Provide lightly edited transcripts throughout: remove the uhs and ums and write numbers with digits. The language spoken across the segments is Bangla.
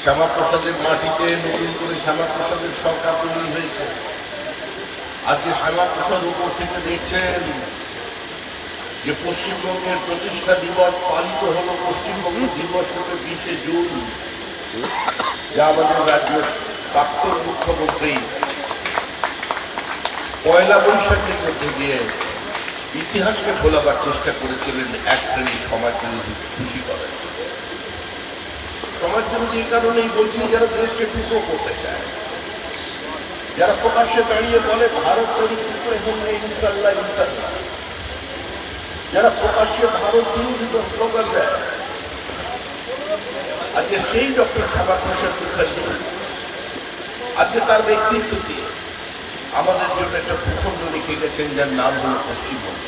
শ্যামাপ্রসাদের মাটিতে নতুন করে শ্যামাপ্রসাদের সরকার তৈরি হয়েছে। আজকে শ্যামাপ্রসাদ উপর থেকে দেখছেন যে পশ্চিমবঙ্গের প্রতিষ্ঠা দিবস পালিত হলো পশ্চিমবঙ্গ দিবস হলো 20শে জুন, যা আমাদের রাজ্যের প্রাক্তন মুখ্যমন্ত্রী পয়লা বৈশাখের মধ্যে দিয়ে ইতিহাসকে ভোলাবার চেষ্টা করেছিলেন এক শ্রেণীর সমাজ বিরোধী খুশি করেন। সমাজ বিরোধী এই কারণেই বলছি, যারা দেশকে টুকরো করতে চায়, যারা প্রকাশ্যে দাঁড়িয়ে বলে ভারত তৈরি টুকরে হলে ইনশাল্লাহ ইনশাল্লাহ, যারা প্রকাশ্যে ভারত বিরোধী স্লোগান দেয়। আজকে সেই ডক্টর শ্যামাপ্রসাদ মুখার্জি আজকে তার ব্যক্তিত্ব দিয়ে আমাদের জন্য একটা ভূখণ্ড রেখে গেছেন, যার নাম হল পশ্চিমবঙ্গ।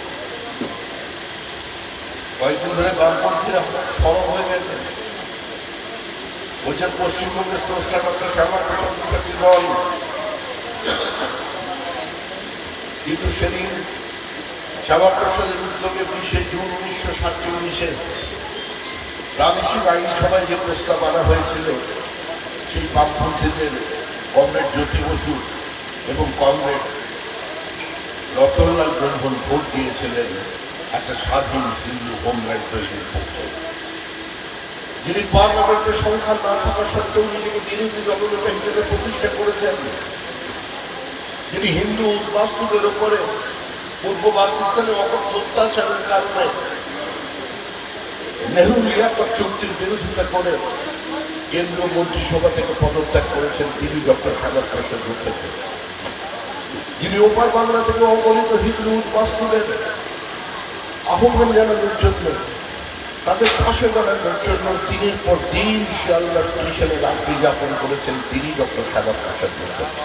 কয়েকদিন ধরে বামপন্থীরা সরব হয়ে গেছেন, বলছেন পশ্চিমবঙ্গের স্রষ্টা ডক্টর শ্যামাপ্রসাদ মুখার্জি নন। কিন্তু সেদিন শ্যামাপ্রসাদের উদ্যোগে 20শে জুন 1947 প্রাদেশিক আইনসভায় যে প্রস্তাব আনা হয়েছিল, সেই বামপন্থীদের কমরেড জ্যোতি বসু এবং কমরেড রতনলাল ব্রহ্মণ ভোট দিয়েছিলেন একটা স্বাধীন হিন্দু হোমল্যান্ড তৈরির পক্ষে, যিনি পার্লামেন্টের সংখ্যা না থাকা সত্ত্বেও নিজেকে বিরোধী দলনেতা হিসেবে প্রতিষ্ঠা করেছেন, যিনি হিন্দু উদ্বাস্তুদের উপরে পূর্ব পাকিস্তানের অত্যাচারের কারণে নেহরু লিয়াকত চুক্তির বিরোধিতা করে কেন্দ্রীয় মন্ত্রিসভা থেকে পদত্যাগ করেছেন, তিনি ডক্টর শ্যামাপ্রসাদ মুখার্জি, যিনি ওপার বাংলা থেকে অগণিত হিন্দু উদ্বাস্তুদের আহ্বান জানানোর জন্য, তাদের পাশে দাঁড়ানোর জন্য দিনের পর দিন শিয়ালদা স্টেশনে রাত্রি যাপন করেছেন, তিনি ডক্টর শ্যামাপ্রসাদ মুখার্জি।